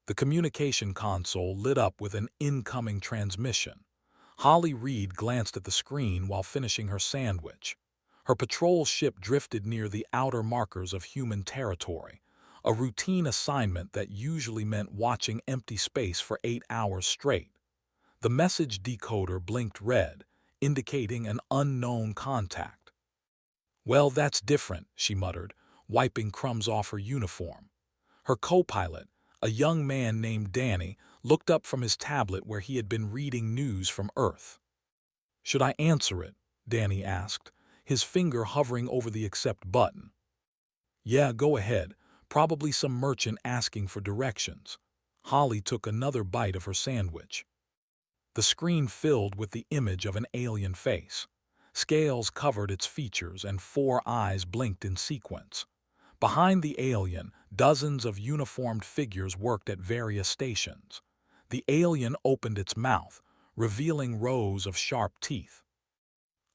The communication console lit up with an incoming transmission. Holly Reed glanced at the screen while finishing her sandwich. Her patrol ship drifted near the outer markers of human territory, a routine assignment that usually meant watching empty space for 8 hours straight. The message decoder blinked red, indicating an unknown contact. "Well, that's different," she muttered, wiping crumbs off her uniform. Her co-pilot, a young man named Danny, looked up from his tablet where he had been reading news from Earth. "Should I answer it?" Danny asked, his finger hovering over the accept button. "Yeah, go ahead. Probably some merchant asking for directions." Holly took another bite of her sandwich. The screen filled with the image of an alien face. Scales covered its features and 4 eyes blinked in sequence. Behind the alien, dozens of uniformed figures worked at various stations. The alien opened its mouth, revealing rows of sharp teeth.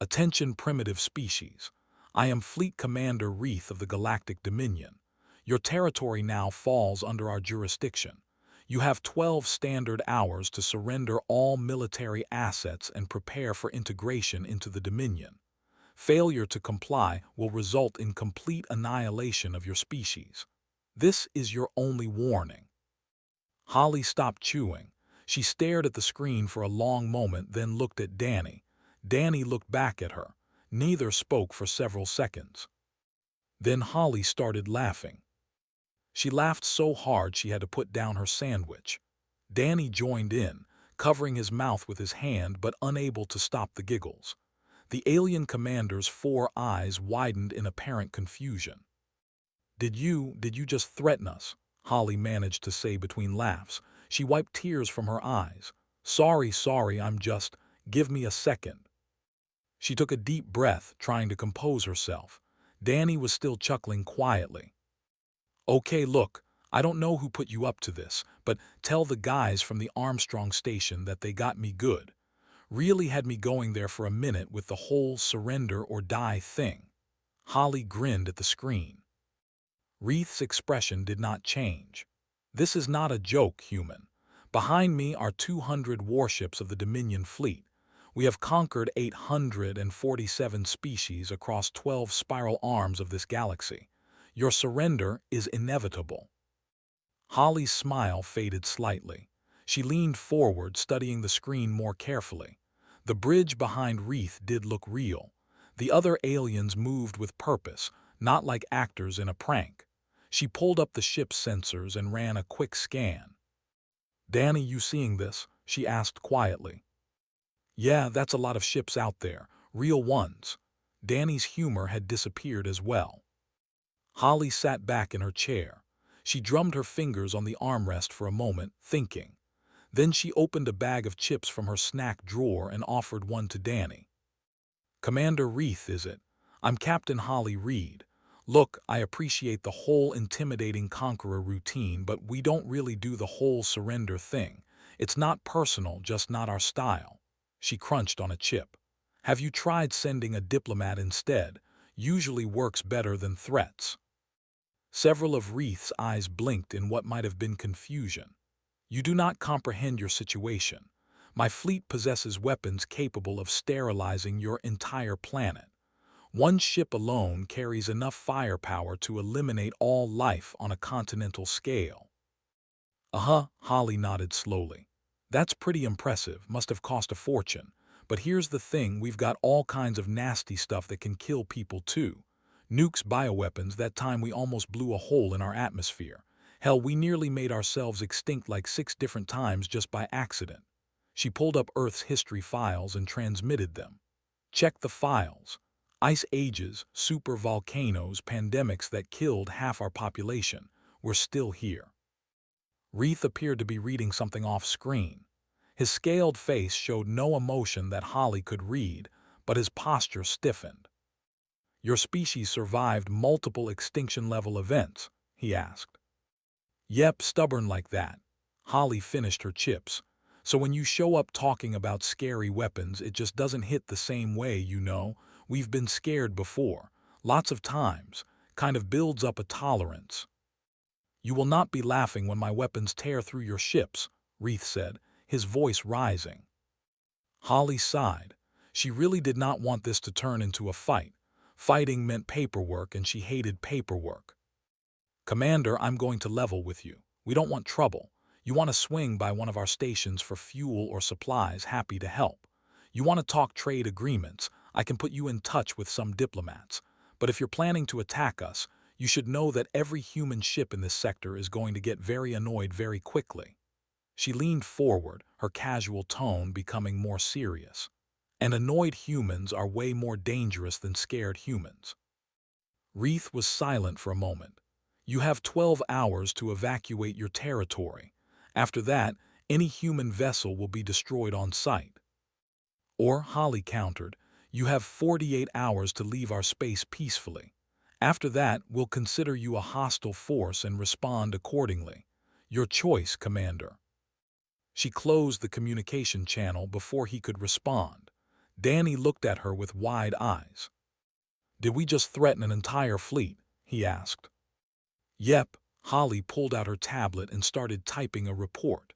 "Attention, primitive species. I am Fleet Commander Wreath of the Galactic Dominion. Your territory now falls under our jurisdiction. You have 12 standard hours to surrender all military assets and prepare for integration into the Dominion. Failure to comply will result in complete annihilation of your species. This is your only warning." Holly stopped chewing. She stared at the screen for a long moment, then looked at Danny. Danny looked back at her. Neither spoke for several seconds. Then Holly started laughing. She laughed so hard she had to put down her sandwich. Danny joined in, covering his mouth with his hand but unable to stop the giggles. The alien commander's 4 eyes widened in apparent confusion. Did you just threaten us?" Holly managed to say between laughs. She wiped tears from her eyes. Sorry, I'm just, give me a second." She took a deep breath, trying to compose herself. Danny was still chuckling quietly. "Okay, look, I don't know who put you up to this, but tell the guys from the Armstrong station that they got me good. Really had me going there for a minute with the whole surrender or die thing." Holly grinned at the screen. Wreath's expression did not change. "This is not a joke, human. Behind me are 200 warships of the Dominion fleet. We have conquered 847 species across 12 spiral arms of this galaxy. Your surrender is inevitable." Holly's smile faded slightly. She leaned forward, studying the screen more carefully. The bridge behind Wreath did look real. The other aliens moved with purpose, not like actors in a prank. She pulled up the ship's sensors and ran a quick scan. "Danny, you seeing this?" she asked quietly. "Yeah, that's a lot of ships out there, real ones." Danny's humor had disappeared as well. Holly sat back in her chair. She drummed her fingers on the armrest for a moment, thinking. Then she opened a bag of chips from her snack drawer and offered one to Danny. "Commander Wreath, is it? I'm Captain Holly Reed. Look, I appreciate the whole intimidating conqueror routine, but we don't really do the whole surrender thing. It's not personal, just not our style." She crunched on a chip. "Have you tried sending a diplomat instead? Usually works better than threats." Several of Wreath's eyes blinked in what might have been confusion. "You do not comprehend your situation. My fleet possesses weapons capable of sterilizing your entire planet. One ship alone carries enough firepower to eliminate all life on a continental scale." "Uh-huh," Holly nodded slowly. "That's pretty impressive, must have cost a fortune. But here's the thing, we've got all kinds of nasty stuff that can kill people too. Nukes, bioweapons, that time we almost blew a hole in our atmosphere. Hell, we nearly made ourselves extinct like 6 different times just by accident." She pulled up Earth's history files and transmitted them. "Check the files. Ice ages, super volcanoes, pandemics that killed half our population. We're still here." Wreath appeared to be reading something off-screen. His scaled face showed no emotion that Holly could read, but his posture stiffened. "Your species survived multiple extinction-level events?" he asked. "Yep, stubborn like that." Holly finished her chips. "So when you show up talking about scary weapons, it just doesn't hit the same way, you know? We've been scared before. Lots of times. Kind of builds up a tolerance." You will not be laughing when my weapons tear through your ships, Reith said, his voice rising. Holly sighed. She really did not want this to turn into a fight. Fighting meant paperwork, and she hated paperwork. Commander, I'm going to level with you. We don't want trouble. You want to swing by one of our stations for fuel or supplies, happy to help. You want to talk trade agreements, I can put you in touch with some diplomats. But if you're planning to attack us, you should know that every human ship in this sector is going to get very annoyed very quickly. She leaned forward, her casual tone becoming more serious. And annoyed humans are way more dangerous than scared humans. Reith was silent for a moment. You have 12 hours to evacuate your territory. After that, any human vessel will be destroyed on sight. Or, Holly countered, you have 48 hours to leave our space peacefully. After that, we'll consider you a hostile force and respond accordingly. Your choice, Commander. She closed the communication channel before he could respond. Danny looked at her with wide eyes. Did we just threaten an entire fleet? He asked. Yep. Holly pulled out her tablet and started typing a report.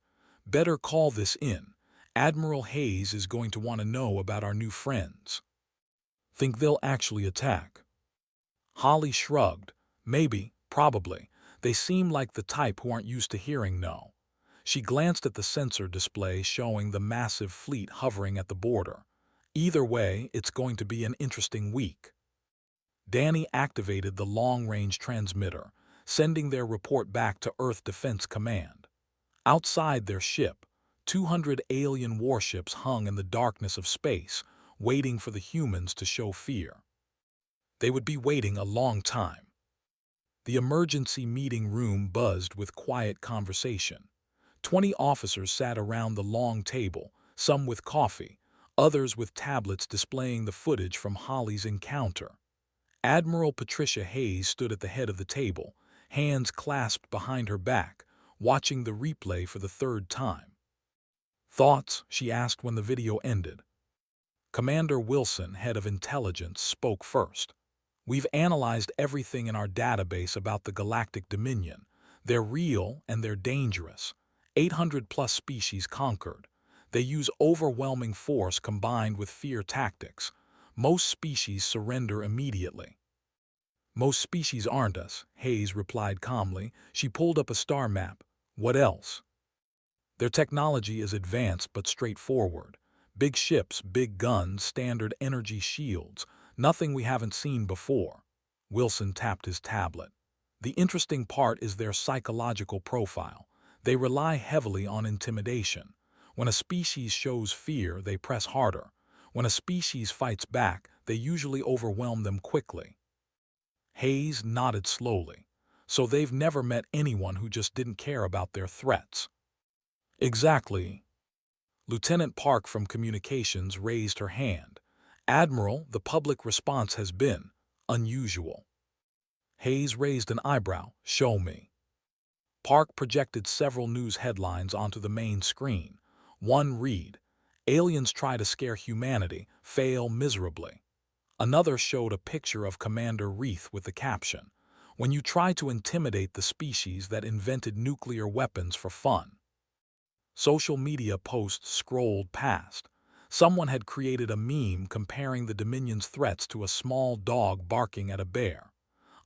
Better call this in. Admiral Hayes is going to want to know about our new friends. Think they'll actually attack? Holly shrugged. Maybe, probably. They seem like the type who aren't used to hearing no. She glanced at the sensor display showing the massive fleet hovering at the border. Either way, it's going to be an interesting week. Danny activated the long-range transmitter, sending their report back to Earth Defense Command. Outside their ship, 200 alien warships hung in the darkness of space, waiting for the humans to show fear. They would be waiting a long time. The emergency meeting room buzzed with quiet conversation. 20 officers sat around the long table, some with coffee, others with tablets displaying the footage from Holly's encounter. Admiral Patricia Hayes stood at the head of the table, hands clasped behind her back, watching the replay for the third time. Thoughts? She asked when the video ended. Commander Wilson, head of intelligence, spoke first. We've analyzed everything in our database about the Galactic Dominion. They're real and they're dangerous. 800+ species conquered. They use overwhelming force combined with fear tactics. Most species surrender immediately. Most species aren't us, Hayes replied calmly. She pulled up a star map. What else? Their technology is advanced but straightforward. Big ships, big guns, standard energy shields. Nothing we haven't seen before. Wilson tapped his tablet. The interesting part is their psychological profile. They rely heavily on intimidation. When a species shows fear, they press harder. When a species fights back, they usually overwhelm them quickly. Hayes nodded slowly. So they've never met anyone who just didn't care about their threats. Exactly. Lieutenant Park from Communications raised her hand. Admiral, the public response has been unusual. Hayes raised an eyebrow. Show me. Park projected several news headlines onto the main screen. One read, Aliens try to scare humanity, fail miserably. Another showed a picture of Commander Reith with the caption, When you try to intimidate the species that invented nuclear weapons for fun. Social media posts scrolled past. Someone had created a meme comparing the Dominion's threats to a small dog barking at a bear.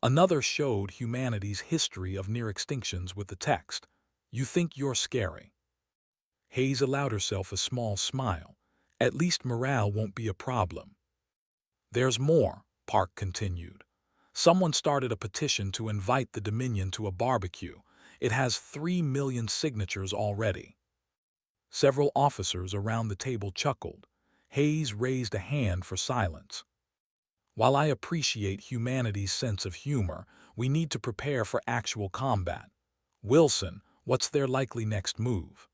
Another showed humanity's history of near extinctions with the text, You think you're scary. Hayes allowed herself a small smile. At least morale won't be a problem. There's more, Park continued. Someone started a petition to invite the Dominion to a barbecue. It has 3 million signatures already. Several officers around the table chuckled. Hayes raised a hand for silence. While I appreciate humanity's sense of humor, we need to prepare for actual combat. Wilson, what's their likely next move?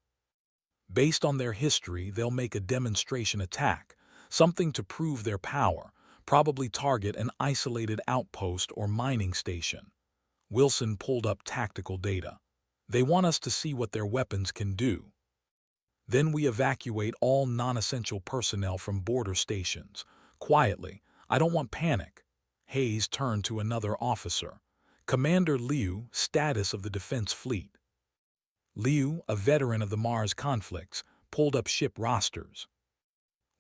Based on their history, they'll make a demonstration attack, something to prove their power, probably target an isolated outpost or mining station. Wilson pulled up tactical data. They want us to see what their weapons can do. Then we evacuate all non-essential personnel from border stations. Quietly, I don't want panic. Hayes turned to another officer. Commander Liu, status of the defense fleet. Liu, a veteran of the Mars conflicts, pulled up ship rosters.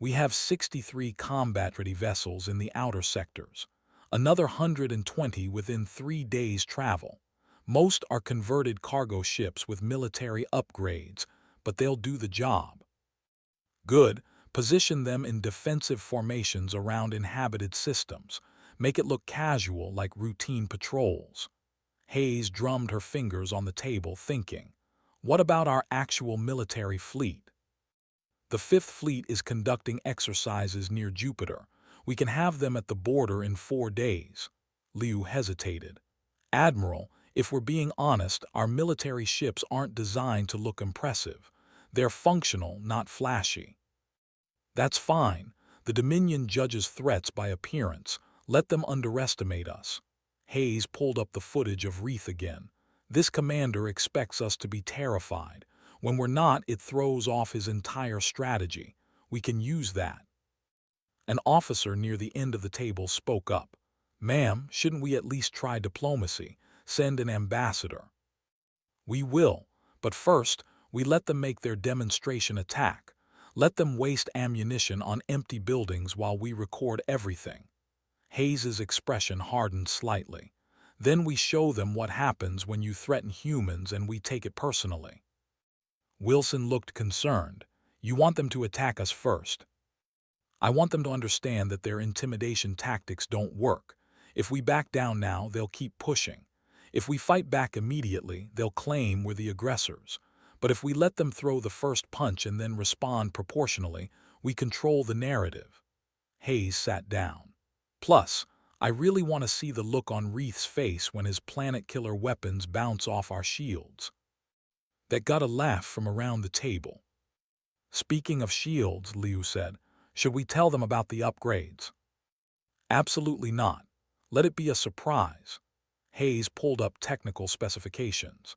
We have 63 combat-ready vessels in the outer sectors, another 120 within 3 days' travel. Most are converted cargo ships with military upgrades, but they'll do the job. Good. Position them in defensive formations around inhabited systems. Make it look casual, like routine patrols. Hayes drummed her fingers on the table, thinking, what about our actual military fleet? The Fifth Fleet is conducting exercises near Jupiter. We can have them at the border in 4 days. Liu hesitated. Admiral, if we're being honest, our military ships aren't designed to look impressive. They're functional, not flashy. That's fine. The Dominion judges threats by appearance. Let them underestimate us. Hayes pulled up the footage of Reith again. This commander expects us to be terrified. When we're not, it throws off his entire strategy. We can use that. An officer near the end of the table spoke up. Ma'am, shouldn't we at least try diplomacy? Send an ambassador. We will, but first, we let them make their demonstration attack. Let them waste ammunition on empty buildings while we record everything. Hayes's expression hardened slightly. Then we show them what happens when you threaten humans and we take it personally. Wilson looked concerned. You want them to attack us first. I want them to understand that their intimidation tactics don't work. If we back down now, they'll keep pushing. If we fight back immediately, they'll claim we're the aggressors. But if we let them throw the first punch and then respond proportionally, we control the narrative. Hayes sat down. Plus, I really want to see the look on Reith's face when his planet-killer weapons bounce off our shields. That got a laugh from around the table. Speaking of shields, Liu said, should we tell them about the upgrades? Absolutely not. Let it be a surprise. Hayes pulled up technical specifications.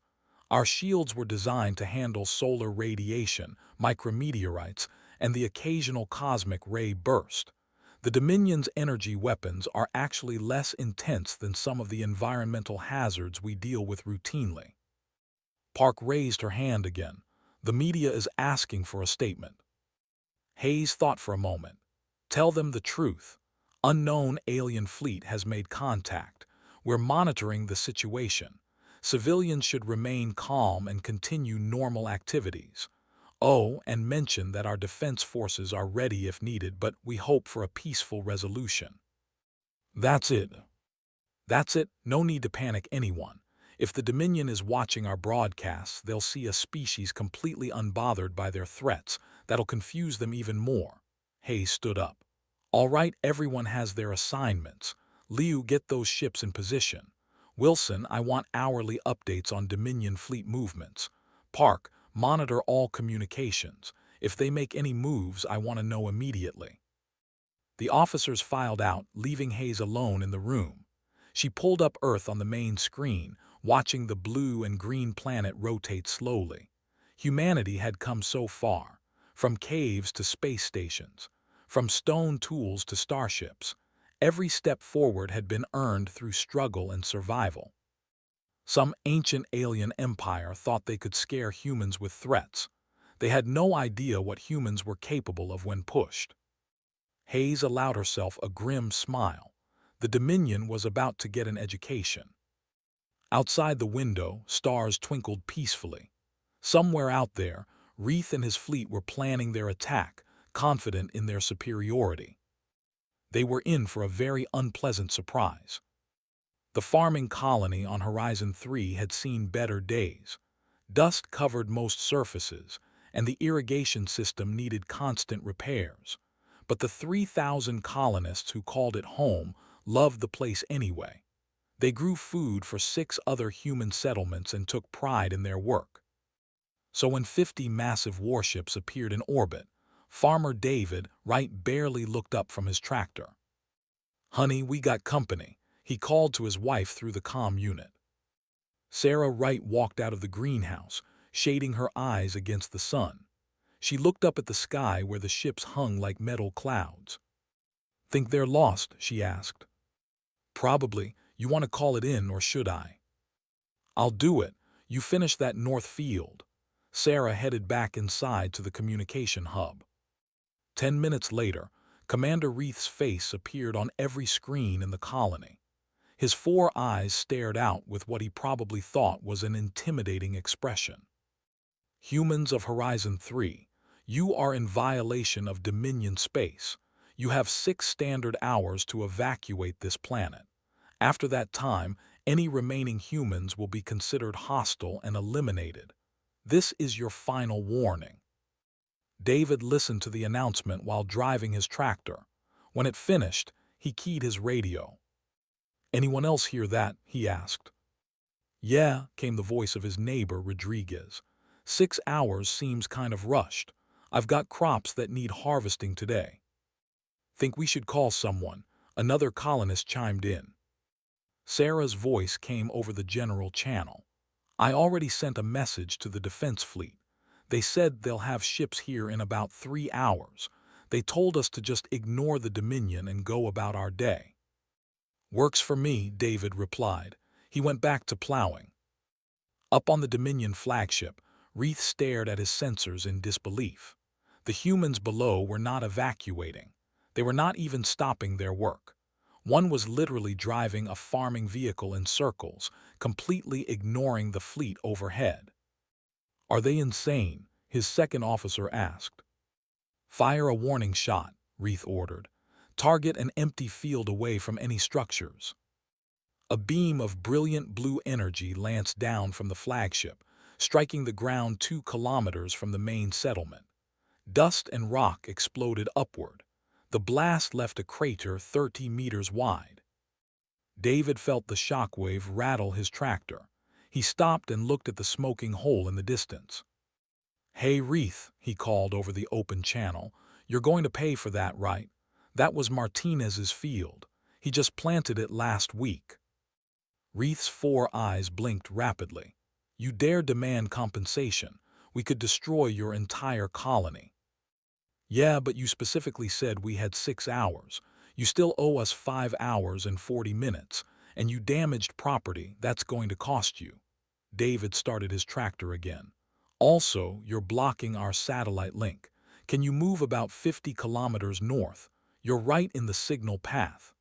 Our shields were designed to handle solar radiation, micrometeorites, and the occasional cosmic ray burst. The Dominion's energy weapons are actually less intense than some of the environmental hazards we deal with routinely. Park raised her hand again. The media is asking for a statement. Hayes thought for a moment. Tell them the truth. Unknown alien fleet has made contact. We're monitoring the situation. Civilians should remain calm and continue normal activities. Oh, and mention that our defense forces are ready if needed, but we hope for a peaceful resolution. That's it. That's it. No need to panic anyone. If the Dominion is watching our broadcasts, they'll see a species completely unbothered by their threats. That'll confuse them even more. Hayes stood up. All right, everyone has their assignments. Liu, get those ships in position. Wilson, I want hourly updates on Dominion fleet movements. Park, monitor all communications. If they make any moves, I want to know immediately. The officers filed out, leaving Hayes alone in the room. She pulled up Earth on the main screen, watching the blue and green planet rotate slowly. Humanity had come so far, from caves to space stations, from stone tools to starships. Every step forward had been earned through struggle and survival. Some ancient alien empire thought they could scare humans with threats. They had no idea what humans were capable of when pushed. Hayes allowed herself a grim smile. The Dominion was about to get an education. Outside the window, stars twinkled peacefully. Somewhere out there, Reith and his fleet were planning their attack, confident in their superiority. They were in for a very unpleasant surprise. The farming colony on Horizon 3 had seen better days. Dust covered most surfaces, and the irrigation system needed constant repairs. But the 3,000 colonists who called it home loved the place anyway. They grew food for 6 other human settlements and took pride in their work. So when 50 massive warships appeared in orbit, Farmer David Wright barely looked up from his tractor. Honey, we got company, he called to his wife through the comm unit. Sarah Wright walked out of the greenhouse, shading her eyes against the sun. She looked up at the sky where the ships hung like metal clouds. Think they're lost? She asked. Probably. You want to call it in, or should I? I'll do it. You finish that north field. Sarah headed back inside to the communication hub. 10 minutes later, Commander Reith's face appeared on every screen in the colony. His 4 eyes stared out with what he probably thought was an intimidating expression. Humans of Horizon 3, you are in violation of Dominion space. You have 6 standard hours to evacuate this planet. After that time, any remaining humans will be considered hostile and eliminated. This is your final warning. David listened to the announcement while driving his tractor. When it finished, he keyed his radio. "Anyone else hear that?" he asked. "Yeah," came the voice of his neighbor, Rodriguez. 6 hours seems kind of rushed. I've got crops that need harvesting today. Think we should call someone? Another colonist chimed in. Sarah's voice came over the general channel. I already sent a message to the defense fleet. They said they'll have ships here in about 3 hours. They told us to just ignore the Dominion and go about our day. Works for me, David replied. He went back to plowing. Up on the Dominion flagship, Reith stared at his sensors in disbelief. The humans below were not evacuating. They were not even stopping their work. One was literally driving a farming vehicle in circles, completely ignoring the fleet overhead. Are they insane? His second officer asked. Fire a warning shot, Reith ordered. Target an empty field away from any structures. A beam of brilliant blue energy lanced down from the flagship, striking the ground 2 kilometers from the main settlement. Dust and rock exploded upward. The blast left a crater 30 meters wide. David felt the shockwave rattle his tractor. He stopped and looked at the smoking hole in the distance. Hey, Reith, he called over the open channel. You're going to pay for that, right? That was Martinez's field. He just planted it last week. Reith's 4 eyes blinked rapidly. You dare demand compensation? We could destroy your entire colony. Yeah, but you specifically said we had 6 hours. You still owe us 5 hours and 40 minutes, and you damaged property. That's going to cost you. David started his tractor again. Also, you're blocking our satellite link. Can you move about 50 kilometers north? You're right in the signal path.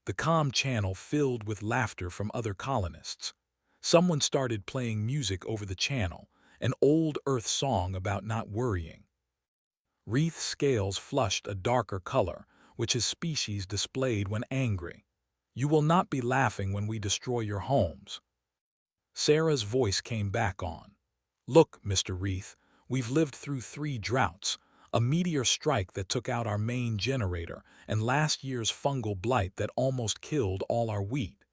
The comm channel filled with laughter from other colonists. Someone started playing music over the channel, an old Earth song about not worrying. Reith's scales flushed a darker color, which his species displayed when angry. You will not be laughing when we destroy your homes. Sarah's voice came back on. Look, Mr. Reith, we've lived through 3 droughts, a meteor strike that took out our main generator, and last year's fungal blight that almost killed all our wheat.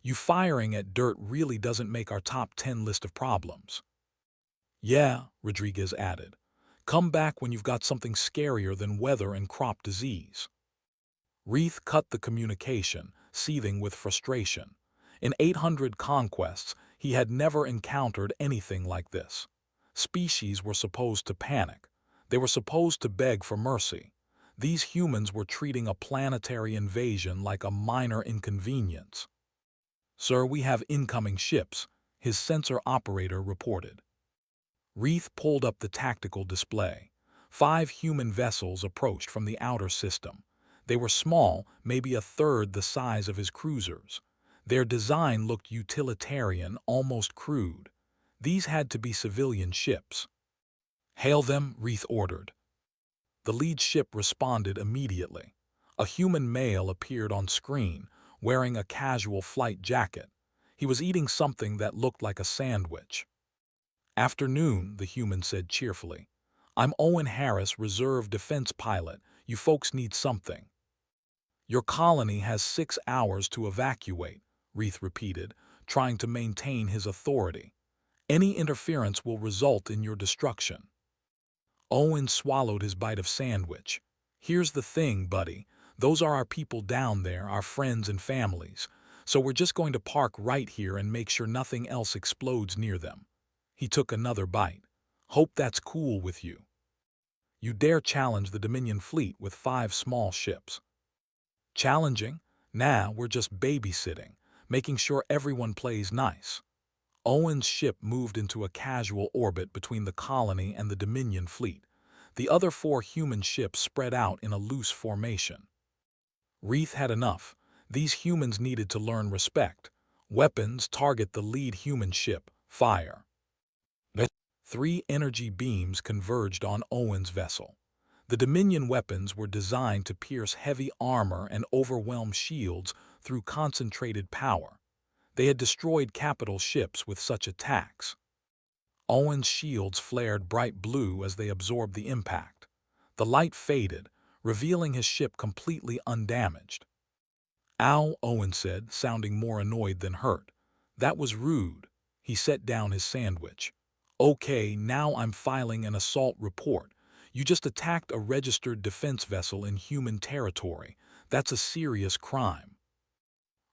You firing at dirt really doesn't make our top 10 list of problems. Yeah, Rodriguez added. Come back when you've got something scarier than weather and crop disease. Reith cut the communication, seething with frustration. In 800 conquests, he had never encountered anything like this. Species were supposed to panic. They were supposed to beg for mercy. These humans were treating a planetary invasion like a minor inconvenience. Sir, we have incoming ships, his sensor operator reported. Reith pulled up the tactical display. 5 human vessels approached from the outer system. They were small, maybe a third the size of his cruisers. Their design looked utilitarian, almost crude. These had to be civilian ships. Hail them, Reith ordered. The lead ship responded immediately. A human male appeared on screen, wearing a casual flight jacket. He was eating something that looked like a sandwich. Afternoon, the human said cheerfully. I'm Owen Harris, reserve defense pilot. You folks need something. Your colony has 6 hours to evacuate, Reith repeated, trying to maintain his authority. Any interference will result in your destruction. Owen swallowed his bite of sandwich. Here's the thing, buddy. Those are our people down there, our friends and families. So we're just going to park right here and make sure nothing else explodes near them. He took another bite. Hope that's cool with you. You dare challenge the Dominion fleet with 5 small ships. Challenging? Nah, we're just babysitting. making sure everyone plays nice. Owen's ship moved into a casual orbit between the colony and the Dominion fleet. The other 4 human ships spread out in a loose formation. Reith had enough. These humans needed to learn respect. Weapons target the lead human ship, fire. 3 energy beams converged on Owen's vessel. The Dominion weapons were designed to pierce heavy armor and overwhelm shields through concentrated power. They had destroyed capital ships with such attacks. Owen's shields flared bright blue as they absorbed the impact. The light faded, revealing his ship completely undamaged. "Ow," Owen said, sounding more annoyed than hurt. "That was rude." He set down his sandwich. "Okay, now I'm filing an assault report. You just attacked a registered defense vessel in human territory. That's a serious crime."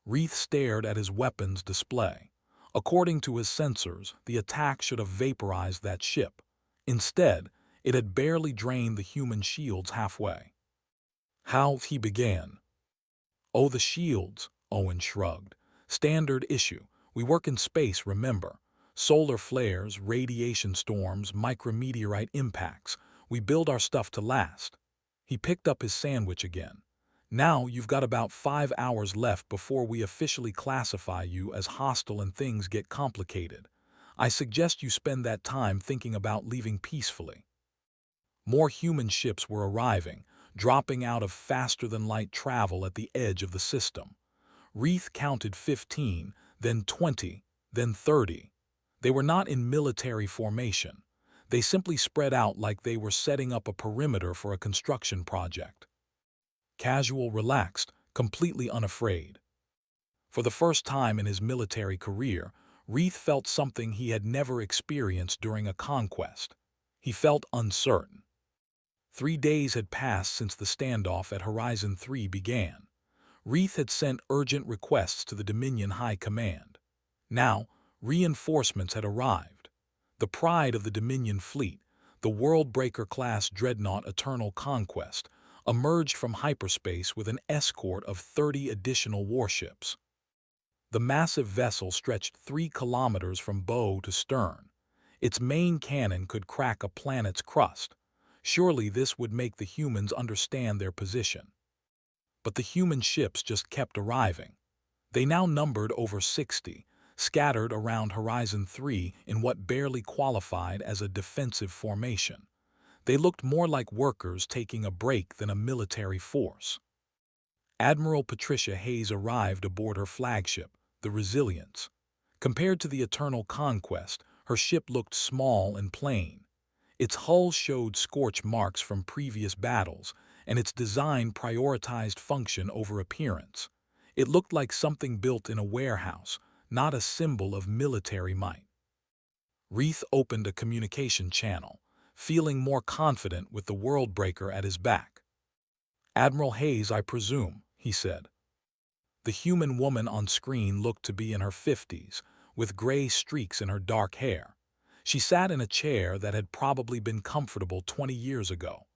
Reith stared at his weapons display. According to his sensors, the attack should have vaporized that ship. Instead, it had barely drained the human shields halfway. "How?" he began. "Oh, the shields," Owen shrugged. "Standard issue. We work in space, remember. Solar flares, radiation storms, micrometeorite impacts. We build our stuff to last." He picked up his sandwich again. "Now you've got about 5 hours left before we officially classify you as hostile and things get complicated. I suggest you spend that time thinking about leaving peacefully." More human ships were arriving, dropping out of faster-than-light travel at the edge of the system. Reith counted 15, then 20, then 30. They were not in military formation. They simply spread out like they were setting up a perimeter for a construction project. Casual, relaxed, completely unafraid. For the first time in his military career, Reith felt something he had never experienced during a conquest. He felt uncertain. 3 days had passed since the standoff at Horizon 3 began. Reith had sent urgent requests to the Dominion High Command. Now, reinforcements had arrived. The pride of the Dominion fleet, the Worldbreaker-class dreadnought Eternal Conquest, emerged from hyperspace with an escort of 30 additional warships. The massive vessel stretched 3 kilometers from bow to stern. Its main cannon could crack a planet's crust. Surely this would make the humans understand their position. But the human ships just kept arriving. They now numbered over 60, scattered around Horizon 3 in what barely qualified as a defensive formation. They looked more like workers taking a break than a military force. Admiral Patricia Hayes arrived aboard her flagship, the Resilience. Compared to the Eternal Conquest, her ship looked small and plain. Its hull showed scorch marks from previous battles, and its design prioritized function over appearance. It looked like something built in a warehouse, not a symbol of military might. Reith opened a communication channel, feeling more confident with the Worldbreaker at his back. "Admiral Hayes, I presume," he said. The human woman on screen looked to be in her 50s, with gray streaks in her dark hair. She sat in a chair that had probably been comfortable 20 years ago.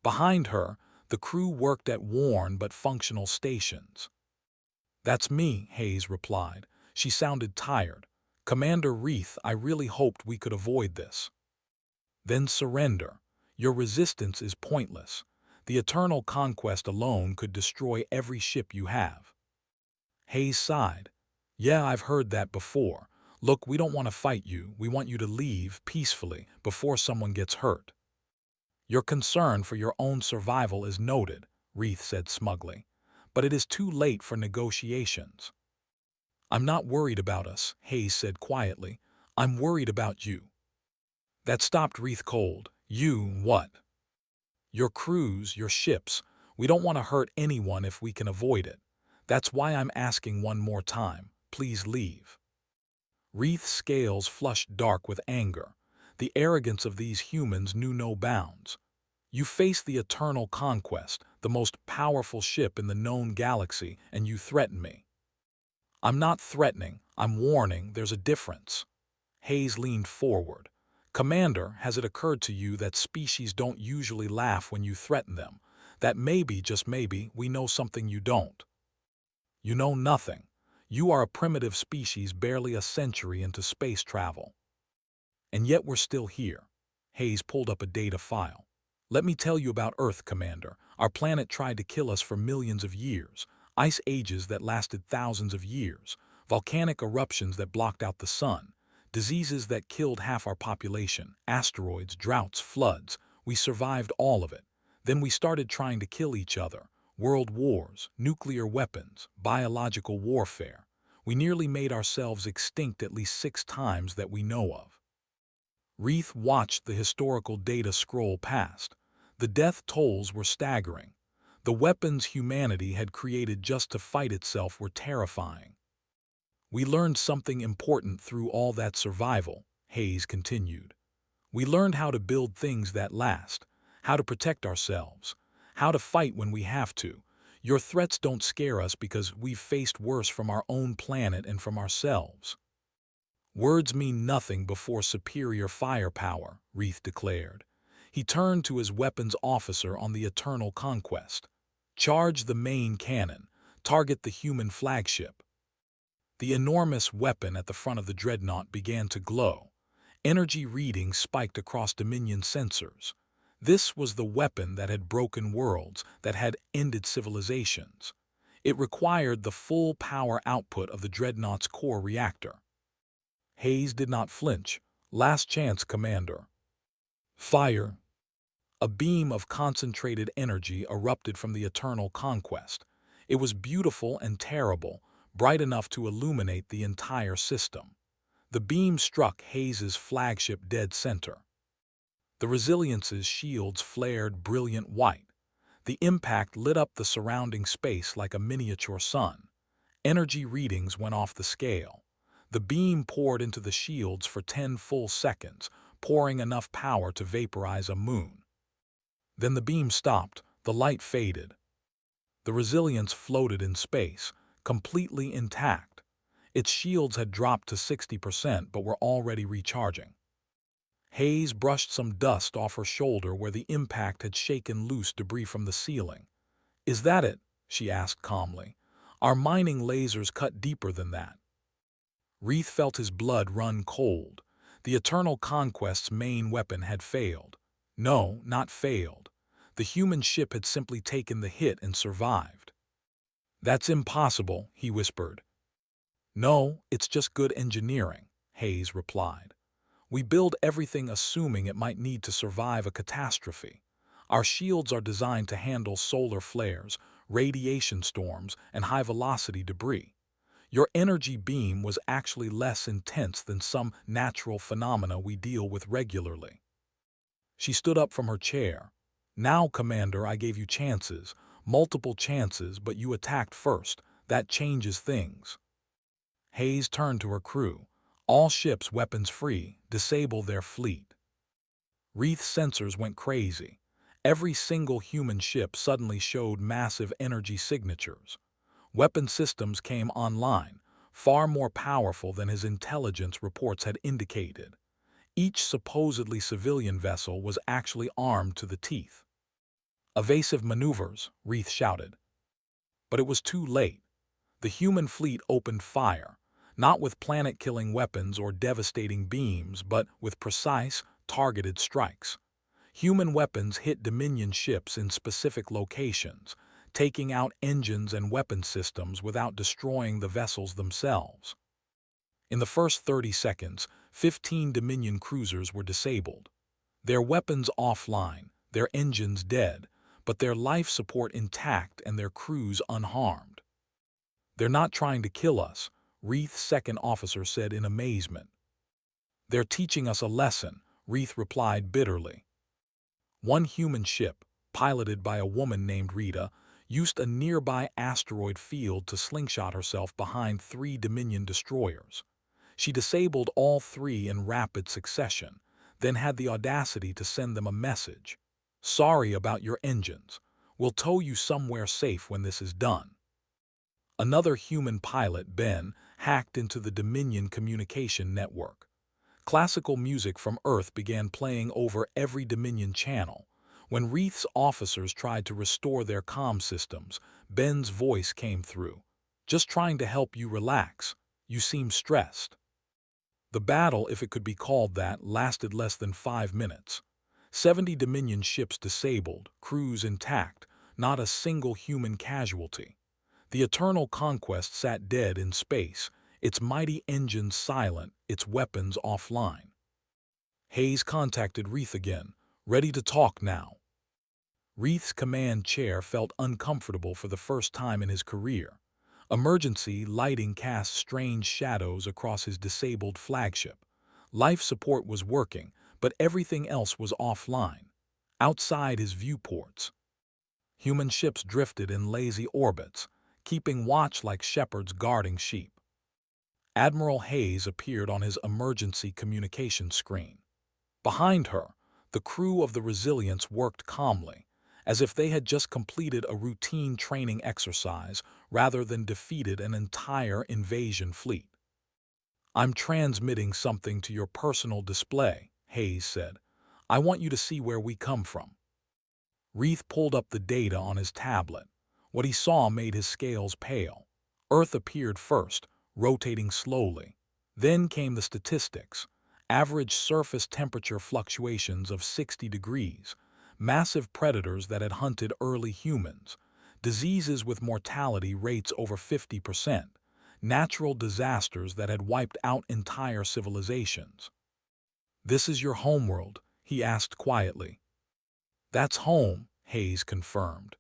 Behind her, the crew worked at worn but functional stations. "That's me," Hayes replied. She sounded tired. "Commander Reith, I really hoped we could avoid this." "Then surrender. Your resistance is pointless. The Eternal Conquest alone could destroy every ship you have." Hayes sighed. "Yeah, I've heard that before. Look, we don't want to fight you. We want you to leave peacefully before someone gets hurt." "Your concern for your own survival is noted," Reith said smugly. "But it is too late for negotiations." "I'm not worried about us," Hayes said quietly. "I'm worried about you." That stopped Reith cold. "You what?" "Your crews, your ships. We don't want to hurt anyone if we can avoid it. That's why I'm asking one more time. Please leave." Reith's scales flushed dark with anger. The arrogance of these humans knew no bounds. "You face the Eternal Conquest, the most powerful ship in the known galaxy, and you threaten me." "I'm not threatening, I'm warning. There's a difference." Hayes leaned forward. "Commander, has it occurred to you that species don't usually laugh when you threaten them? That maybe, just maybe, we know something you don't?" "You know nothing. You are a primitive species barely a century into space travel. And yet we're still here. Hayes pulled up a data file. Let me tell you about Earth, Commander. Our planet tried to kill us for millions of years. Ice ages that lasted thousands of years. Volcanic eruptions that blocked out the sun. Diseases that killed half our population. Asteroids, droughts, floods. We survived all of it. Then we started trying to kill each other. World wars, nuclear weapons, biological warfare. We nearly made ourselves extinct at least 6 times that we know of. Reith watched the historical data scroll past. The death tolls were staggering. The weapons humanity had created just to fight itself were terrifying. We learned something important through all that survival, Hayes continued. We learned how to build things that last, how to protect ourselves, how to fight when we have to. Your threats don't scare us because we've faced worse from our own planet and from ourselves. Words mean nothing before superior firepower, Reith declared. He turned to his weapons officer on the Eternal Conquest. Charge the main cannon. Target the human flagship. The enormous weapon at the front of the dreadnought began to glow. Energy readings spiked across Dominion sensors. This was the weapon that had broken worlds, that had ended civilizations. It required the full power output of the dreadnought's core reactor. Hayes did not flinch. Last chance, Commander. Fire. A beam of concentrated energy erupted from the Eternal Conquest. It was beautiful and terrible, bright enough to illuminate the entire system. The beam struck Hayes's flagship dead center. The Resilience's shields flared brilliant white. The impact lit up the surrounding space like a miniature sun. Energy readings went off the scale. The beam poured into the shields for 10 full seconds, pouring enough power to vaporize a moon. Then the beam stopped, the light faded. The Resilience floated in space, completely intact. Its shields had dropped to 60% but were already recharging. Hayes brushed some dust off her shoulder where the impact had shaken loose debris from the ceiling. "Is that it?" she asked calmly. "Our mining lasers cut deeper than that." Reith felt his blood run cold. The Eternal Conquest's main weapon had failed. No, not failed. The human ship had simply taken the hit and survived. "That's impossible," he whispered. "No, it's just good engineering," Hayes replied. "We build everything assuming it might need to survive a catastrophe. Our shields are designed to handle solar flares, radiation storms, and high-velocity debris. Your energy beam was actually less intense than some natural phenomena we deal with regularly." She stood up from her chair. "Now, Commander, I gave you chances, multiple chances, but you attacked first. That changes things." Hayes turned to her crew. "All ships weapons-free, disable their fleet." Reith's sensors went crazy. Every single human ship suddenly showed massive energy signatures. Weapon systems came online, far more powerful than his intelligence reports had indicated. Each supposedly civilian vessel was actually armed to the teeth. "Evasive maneuvers," Reith shouted. But it was too late. The human fleet opened fire, not with planet-killing weapons or devastating beams, but with precise, targeted strikes. Human weapons hit Dominion ships in specific locations, taking out engines and weapon systems without destroying the vessels themselves. In the first 30 seconds, 15 Dominion cruisers were disabled. Their weapons offline, their engines dead, but their life support intact and their crews unharmed. "They're not trying to kill us," Reith's second officer said in amazement. "They're teaching us a lesson," Reith replied bitterly. One human ship, piloted by a woman named Rita, used a nearby asteroid field to slingshot herself behind 3 Dominion destroyers. She disabled all 3 in rapid succession, then had the audacity to send them a message. "Sorry about your engines. We'll tow you somewhere safe when this is done." Another human pilot, Ben, hacked into the Dominion communication network. Classical music from Earth began playing over every Dominion channel. When Reith's officers tried to restore their comm systems, Ben's voice came through. Just trying to help you relax. You seem stressed." The battle, if it could be called that, lasted less than 5 minutes. 70 Dominion ships disabled, crews intact, not a single human casualty. The Eternal Conquest sat dead in space, its mighty engines silent, its weapons offline. Hayes contacted Reith again, ready to talk now. Reith's command chair felt uncomfortable for the first time in his career. Emergency lighting cast strange shadows across his disabled flagship. Life support was working, but everything else was offline. Outside his viewports, human ships drifted in lazy orbits, keeping watch like shepherds guarding sheep. Admiral Hayes appeared on his emergency communication screen. Behind her, the crew of the Resilience worked calmly, as if they had just completed a routine training exercise rather than defeated an entire invasion fleet. "I'm transmitting something to your personal display," Hayes said. "I want you to see where we come from." Reith pulled up the data on his tablet. What he saw made his scales pale. Earth appeared first, rotating slowly. Then came the statistics. Average surface temperature fluctuations of 60 degrees, massive predators that had hunted early humans, diseases with mortality rates over 50%, natural disasters that had wiped out entire civilizations. "This is your homeworld?" he asked quietly. "That's home," Hayes confirmed.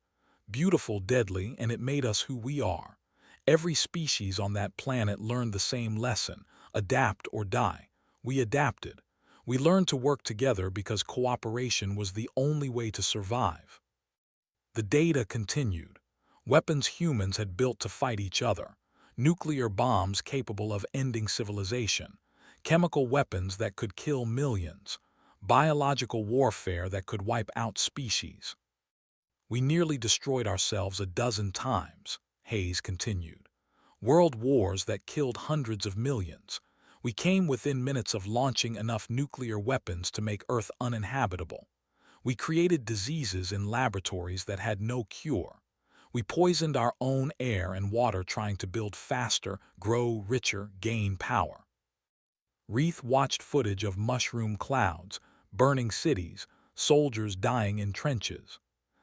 "Beautiful, deadly, and it made us who we are. Every species on that planet learned the same lesson: adapt or die. We adapted. We learned to work together because cooperation was the only way to survive." The data continued. Weapons humans had built to fight each other. Nuclear bombs capable of ending civilization. Chemical weapons that could kill millions. Biological warfare that could wipe out species. "We nearly destroyed ourselves a dozen times," Hayes continued. "World wars that killed hundreds of millions. We came within minutes of launching enough nuclear weapons to make Earth uninhabitable. We created diseases in laboratories that had no cure. We poisoned our own air and water trying to build faster, grow richer, gain power." Reith watched footage of mushroom clouds, burning cities, soldiers dying in trenches.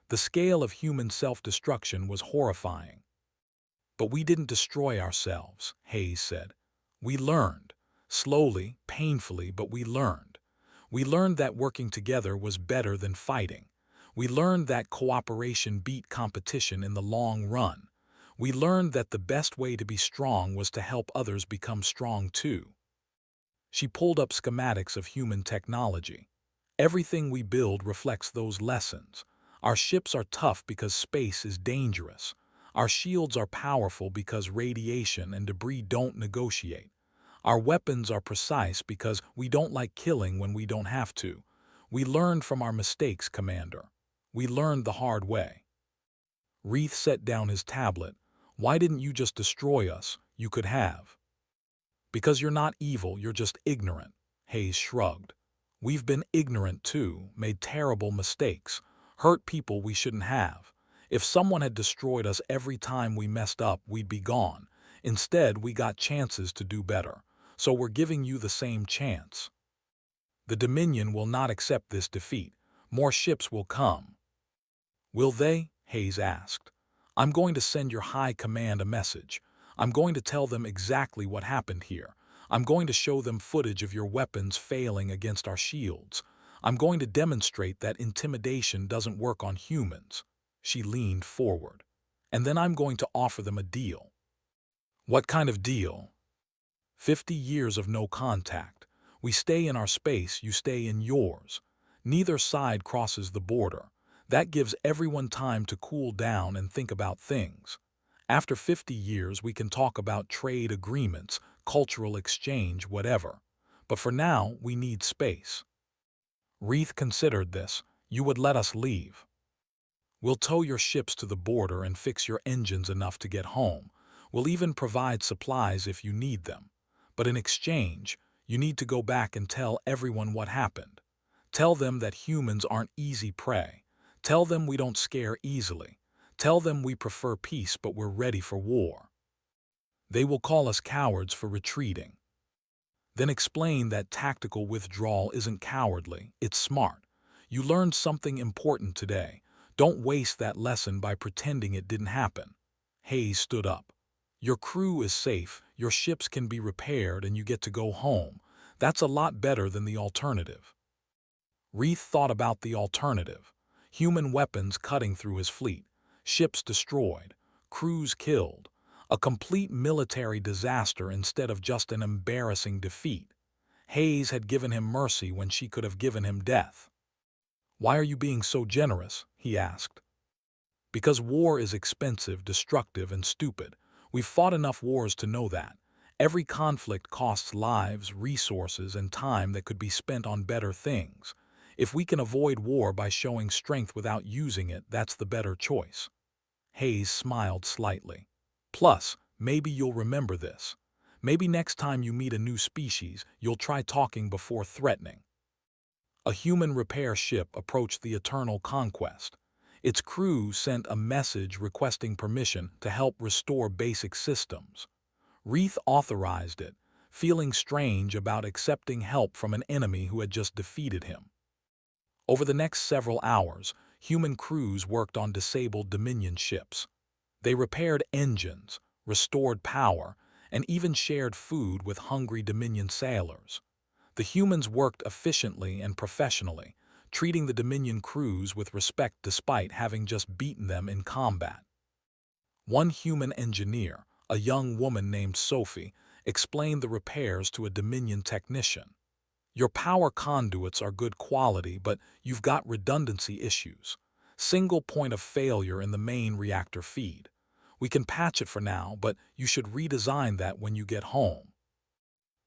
The scale of human self-destruction was horrifying. "But we didn't destroy ourselves," Hayes said. "We learned. Slowly, painfully, but we learned. We learned that working together was better than fighting. We learned that cooperation beat competition in the long run. We learned that the best way to be strong was to help others become strong too." She pulled up schematics of human technology. "Everything we build reflects those lessons. Our ships are tough because space is dangerous. Our shields are powerful because radiation and debris don't negotiate. Our weapons are precise because we don't like killing when we don't have to. We learned from our mistakes, Commander. We learned the hard way." Reith set down his tablet. "Why didn't you just destroy us? You could have." "Because you're not evil, you're just ignorant," Hayes shrugged. "We've been ignorant too, made terrible mistakes, hurt people we shouldn't have. If someone had destroyed us every time we messed up, we'd be gone. Instead, we got chances to do better. So we're giving you the same chance. The Dominion will not accept this defeat. More ships will come." "Will they?" Hayes asked. "I'm going to send your high command a message. I'm going to tell them exactly what happened here. I'm going to show them footage of your weapons failing against our shields. I'm going to demonstrate that intimidation doesn't work on humans." She leaned forward. "And then I'm going to offer them a deal." "What kind of deal?" 50 years of no contact. We stay in our space, you stay in yours. Neither side crosses the border. That gives everyone time to cool down and think about things. After 50 years, we can talk about trade agreements, cultural exchange, whatever. But for now, we need space. Reith considered this. "You would let us leave." "We'll tow your ships to the border and fix your engines enough to get home. We'll even provide supplies if you need them. But in exchange, you need to go back and tell everyone what happened. Tell them that humans aren't easy prey. Tell them we don't scare easily. Tell them we prefer peace but we're ready for war." They will call us cowards for retreating. Then explain that tactical withdrawal isn't cowardly, it's smart. You learned something important today. Don't waste that lesson by pretending it didn't happen. Hayes stood up. Your crew is safe, your ships can be repaired, and you get to go home. That's a lot better than the alternative. Reith thought about the alternative. Human weapons cutting through his fleet, ships destroyed, crews killed, a complete military disaster instead of just an embarrassing defeat. Hayes had given him mercy when she could have given him death. "Why are you being so generous?" he asked. "Because war is expensive, destructive, and stupid. We've fought enough wars to know that. Every conflict costs lives, resources, and time that could be spent on better things. If we can avoid war by showing strength without using it, that's the better choice." Hayes smiled slightly. "Plus, maybe you'll remember this. Maybe next time you meet a new species, you'll try talking before threatening." A human repair ship approached the Eternal Conquest. Its crew sent a message requesting permission to help restore basic systems. Reith authorized it, feeling strange about accepting help from an enemy who had just defeated him. Over the next several hours, human crews worked on disabled Dominion ships. They repaired engines, restored power, and even shared food with hungry Dominion sailors. The humans worked efficiently and professionally, treating the Dominion crews with respect despite having just beaten them in combat. One human engineer, a young woman named Sophie, explained the repairs to a Dominion technician. "Your power conduits are good quality, but you've got redundancy issues. Single point of failure in the main reactor feed. We can patch it for now, but you should redesign that when you get home."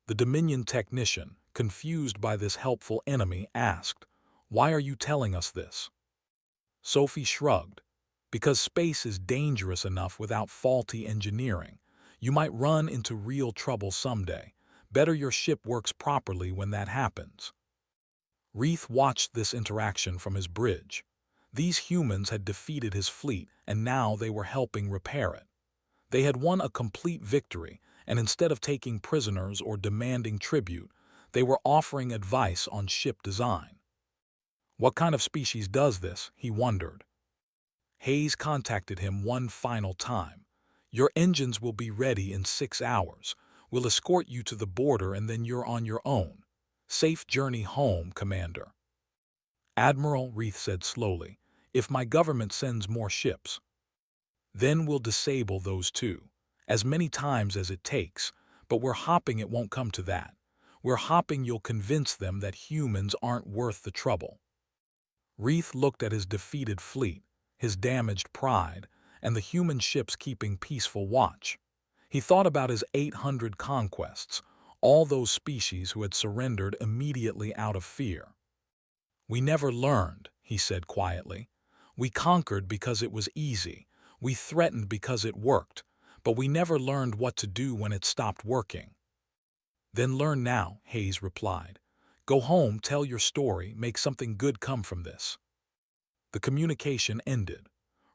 The Dominion technician, confused by this helpful enemy, asked, "Why are you telling us this?" Sophie shrugged. "Because space is dangerous enough without faulty engineering. You might run into real trouble someday. Better your ship works properly when that happens." Reith watched this interaction from his bridge. These humans had defeated his fleet, and now they were helping repair it. They had won a complete victory, and instead of taking prisoners or demanding tribute, they were offering advice on ship design. What kind of species does this, he wondered. Hayes contacted him one final time. "Your engines will be ready in 6 hours. We'll escort you to the border and then you're on your own. Safe journey home, Commander." "Admiral," Reith said slowly, "if my government sends more ships, then we'll disable those too, as many times as it takes, but we're hoping it won't come to that. We're hoping you'll convince them that humans aren't worth the trouble." Reith looked at his defeated fleet, his damaged pride, and the human ships keeping peaceful watch. He thought about his 800 conquests, all those species who had surrendered immediately out of fear. "We never learned," he said quietly. "We conquered because it was easy. We threatened because it worked, but we never learned what to do when it stopped working." "Then learn now," Hayes replied. "Go home, tell your story, make something good come from this." The communication ended.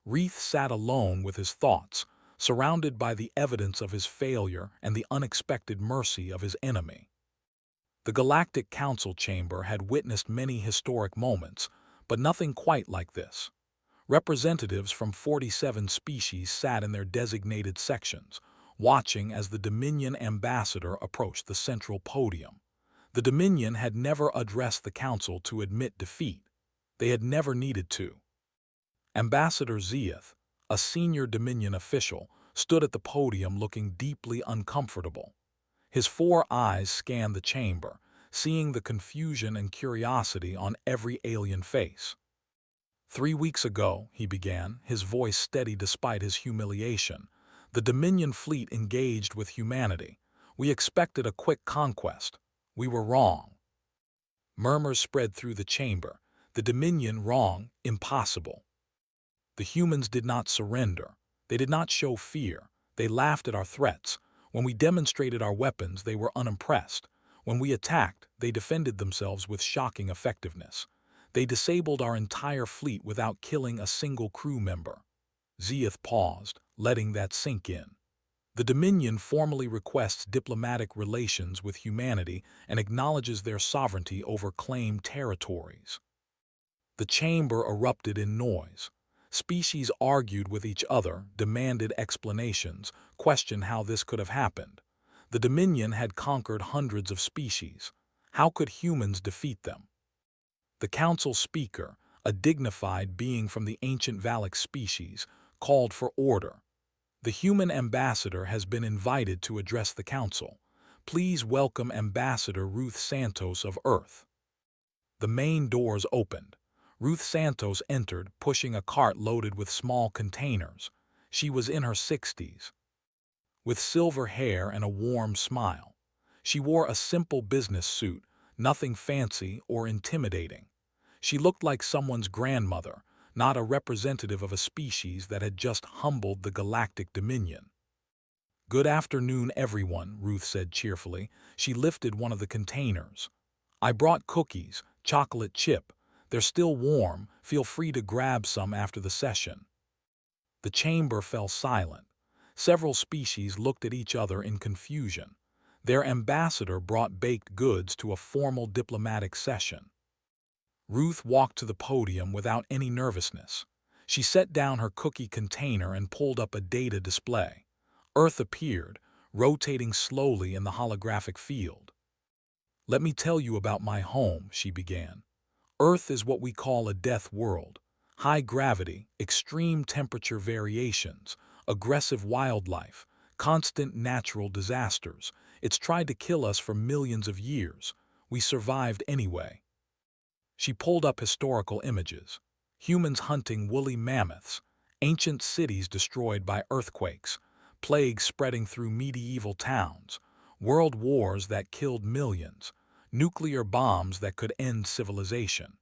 Reith sat alone with his thoughts, surrounded by the evidence of his failure and the unexpected mercy of his enemy. The Galactic Council chamber had witnessed many historic moments, but nothing quite like this. Representatives from 47 species sat in their designated sections, watching as the Dominion ambassador approached the central podium. The Dominion had never addressed the Council to admit defeat. They had never needed to. Ambassador Zeeth, a senior Dominion official, stood at the podium looking deeply uncomfortable. His 4 eyes scanned the chamber, seeing the confusion and curiosity on every alien face. "3 weeks ago," he began, his voice steady despite his humiliation, "the Dominion fleet engaged with humanity. We expected a quick conquest. We were wrong." Murmurs spread through the chamber. The Dominion wrong, impossible. The humans did not surrender. They did not show fear. They laughed at our threats. When we demonstrated our weapons, they were unimpressed. When we attacked, they defended themselves with shocking effectiveness. They disabled our entire fleet without killing a single crew member. Zeeth paused, letting that sink in. The Dominion formally requests diplomatic relations with humanity and acknowledges their sovereignty over claimed territories. The chamber erupted in noise. Species argued with each other, demanded explanations, questioned how this could have happened. The Dominion had conquered hundreds of species. How could humans defeat them? The council speaker, a dignified being from the ancient Valak species, called for order. The human ambassador has been invited to address the council. Please welcome Ambassador Ruth Santos of Earth. The main doors opened. Ruth Santos entered, pushing a cart loaded with small containers. She was in her 60s, with silver hair and a warm smile. She wore a simple business suit, nothing fancy or intimidating. She looked like someone's grandmother, not a representative of a species that had just humbled the Galactic Dominion. "Good afternoon, everyone," Ruth said cheerfully. She lifted one of the containers. "I brought cookies, chocolate chip. They're still warm. Feel free to grab some after the session." The chamber fell silent. Several species looked at each other in confusion. Their ambassador brought baked goods to a formal diplomatic session. Ruth walked to the podium without any nervousness. She set down her cookie container and pulled up a data display. Earth appeared, rotating slowly in the holographic field. "Let me tell you about my home," she began. "Earth is what we call a death world. High gravity, extreme temperature variations, aggressive wildlife, constant natural disasters. It's tried to kill us for millions of years. We survived anyway." She pulled up historical images. Humans hunting woolly mammoths, ancient cities destroyed by earthquakes, plagues spreading through medieval towns, world wars that killed millions, nuclear bombs that could end civilization.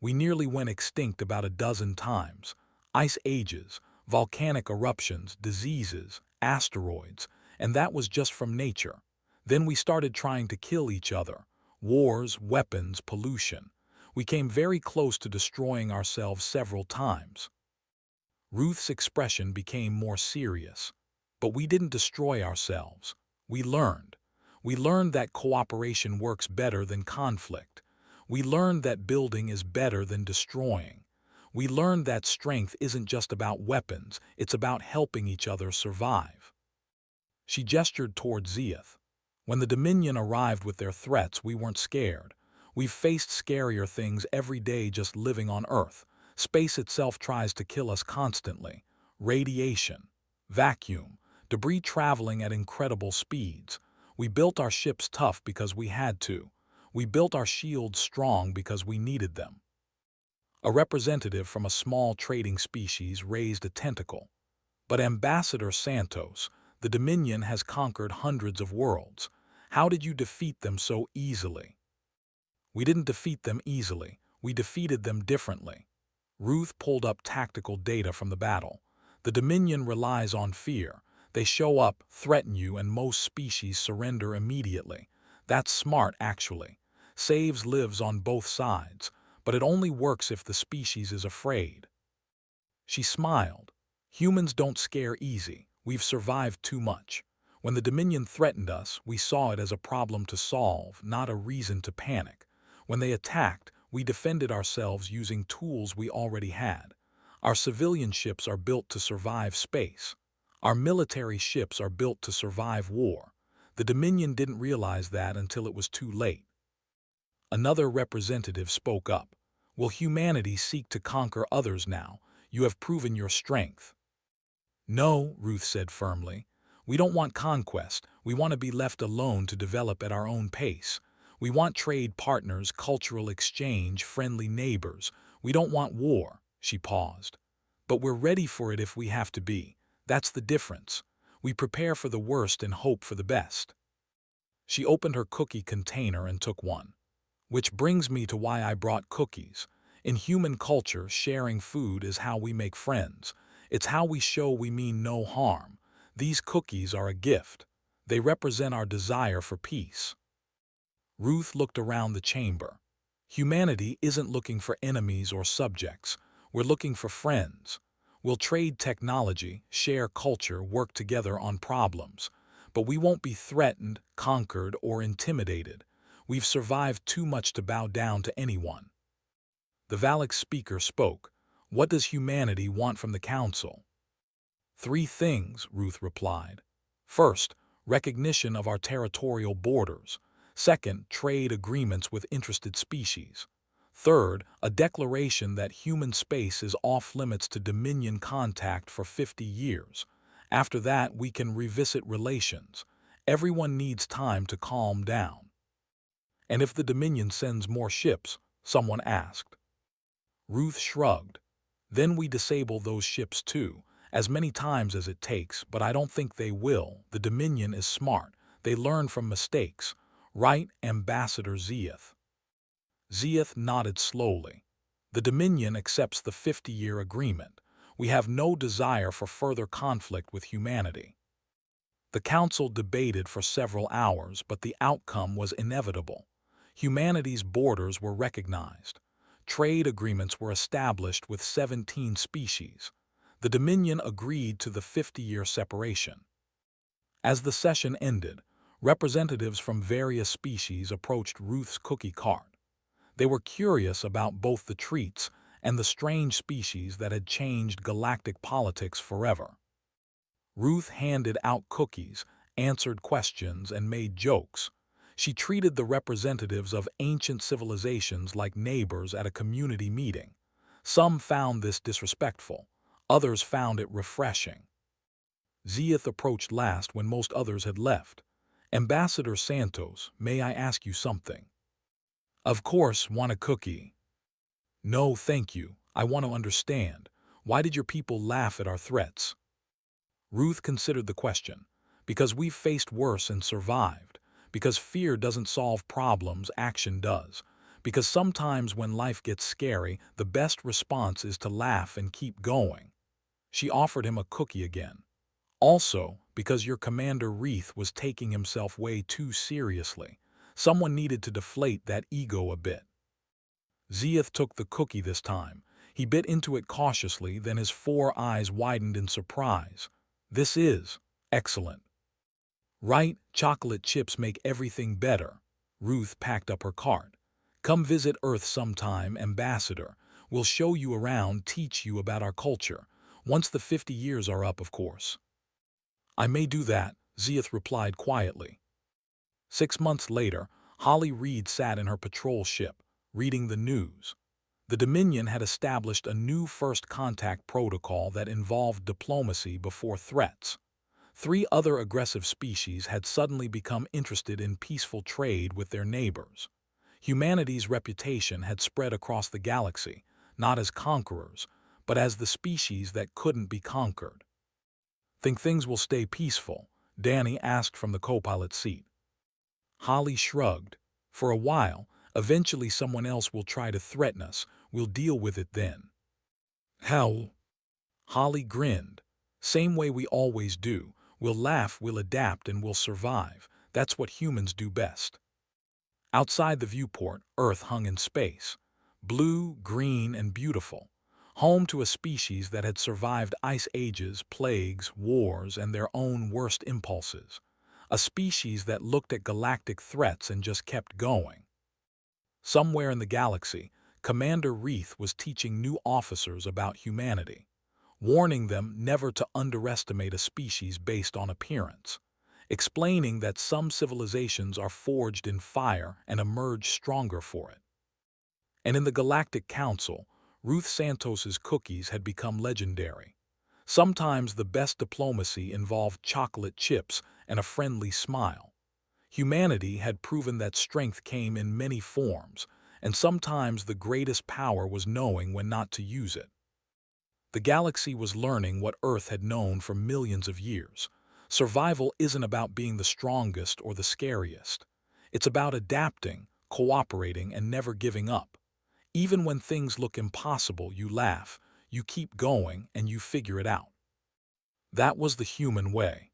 We nearly went extinct about a dozen times. Ice ages, volcanic eruptions, diseases, asteroids, and that was just from nature. Then we started trying to kill each other. Wars, weapons, pollution. We came very close to destroying ourselves several times. Ruth's expression became more serious. But we didn't destroy ourselves. We learned. We learned that cooperation works better than conflict. We learned that building is better than destroying. We learned that strength isn't just about weapons, it's about helping each other survive. She gestured toward Zeath. "When the Dominion arrived with their threats, we weren't scared. We've faced scarier things every day just living on Earth. Space itself tries to kill us constantly. Radiation, vacuum, debris traveling at incredible speeds. We built our ships tough because we had to. We built our shields strong because we needed them." A representative from a small trading species raised a tentacle. "But Ambassador Santos, the Dominion has conquered hundreds of worlds. How did you defeat them so easily?" "We didn't defeat them easily. We defeated them differently." Ruth pulled up tactical data from the battle. "The Dominion relies on fear. They show up, threaten you, and most species surrender immediately. That's smart, actually. Saves lives on both sides, but it only works if the species is afraid." She smiled. "Humans don't scare easy. We've survived too much. When the Dominion threatened us, we saw it as a problem to solve, not a reason to panic. When they attacked, we defended ourselves using tools we already had. Our civilian ships are built to survive space. Our military ships are built to survive war. The Dominion didn't realize that until it was too late." Another representative spoke up. "Will humanity seek to conquer others now? You have proven your strength." "No," Ruth said firmly. "We don't want conquest. We want to be left alone to develop at our own pace. We want trade partners, cultural exchange, friendly neighbors. We don't want war." She paused. "But we're ready for it if we have to be. That's the difference. We prepare for the worst and hope for the best." She opened her cookie container and took one. "Which brings me to why I brought cookies. In human culture, sharing food is how we make friends. It's how we show we mean no harm. These cookies are a gift. They represent our desire for peace." Ruth looked around the chamber. "Humanity isn't looking for enemies or subjects. We're looking for friends. We'll trade technology, share culture, work together on problems. But we won't be threatened, conquered, or intimidated. We've survived too much to bow down to anyone. The Valak speaker spoke. What does humanity want from the Council? Three things, Ruth replied. First, recognition of our territorial borders. Second, trade agreements with interested species. Third, a declaration that human space is off-limits to Dominion contact for 50 years. After that, we can revisit relations. Everyone needs time to calm down. And if the Dominion sends more ships? Someone asked. Ruth shrugged. Then we disable those ships too, as many times as it takes, but I don't think they will. The Dominion is smart. They learn from mistakes. Right, Ambassador Zeeth? Zeeth nodded slowly. The Dominion accepts the 50-year agreement. We have no desire for further conflict with humanity. The Council debated for several hours, but the outcome was inevitable. Humanity's borders were recognized. Trade agreements were established with 17 species. The Dominion agreed to the 50-year separation. As the session ended, representatives from various species approached Ruth's cookie cart. They were curious about both the treats and the strange species that had changed galactic politics forever. Ruth handed out cookies, answered questions, and made jokes. She treated the representatives of ancient civilizations like neighbors at a community meeting. Some found this disrespectful. Others found it refreshing. Zeeth approached last when most others had left. Ambassador Santos, may I ask you something? Of course, want a cookie? No, thank you. I want to understand. Why did your people laugh at our threats? Ruth considered the question. Because we've faced worse and survived. Because fear doesn't solve problems, action does. Because sometimes when life gets scary, the best response is to laugh and keep going. She offered him a cookie again. Also, because your Commander Reeth was taking himself way too seriously. Someone needed to deflate that ego a bit. Zeeth took the cookie this time. He bit into it cautiously, then his 4 eyes widened in surprise. This is excellent. Right, chocolate chips make everything better. Ruth packed up her cart. Come visit Earth sometime, Ambassador. We'll show you around, teach you about our culture. Once the 50 years are up, of course. I may do that, Zeeth replied quietly. 6 months later, Holly Reed sat in her patrol ship, reading the news. The Dominion had established a new first contact protocol that involved diplomacy before threats. 3 other aggressive species had suddenly become interested in peaceful trade with their neighbors. Humanity's reputation had spread across the galaxy, not as conquerors, but as the species that couldn't be conquered. Think things will stay peaceful? Danny asked from the co-pilot seat. Holly shrugged. For a while, eventually someone else will try to threaten us. We'll deal with it then. How? Holly grinned. Same way we always do. We'll laugh, we'll adapt, and we'll survive. That's what humans do best. Outside the viewport, Earth hung in space. Blue, green, and beautiful. Home to a species that had survived ice ages, plagues, wars, and their own worst impulses. A species that looked at galactic threats and just kept going. Somewhere in the galaxy, Commander Reeth was teaching new officers about humanity, warning them never to underestimate a species based on appearance, explaining that some civilizations are forged in fire and emerge stronger for it. And in the Galactic Council, Ruth Santos's cookies had become legendary. Sometimes the best diplomacy involved chocolate chips and a friendly smile. Humanity had proven that strength came in many forms, and sometimes the greatest power was knowing when not to use it. The galaxy was learning what Earth had known for millions of years. Survival isn't about being the strongest or the scariest. It's about adapting, cooperating, and never giving up. Even when things look impossible, you laugh, you keep going, and you figure it out. That was the human way.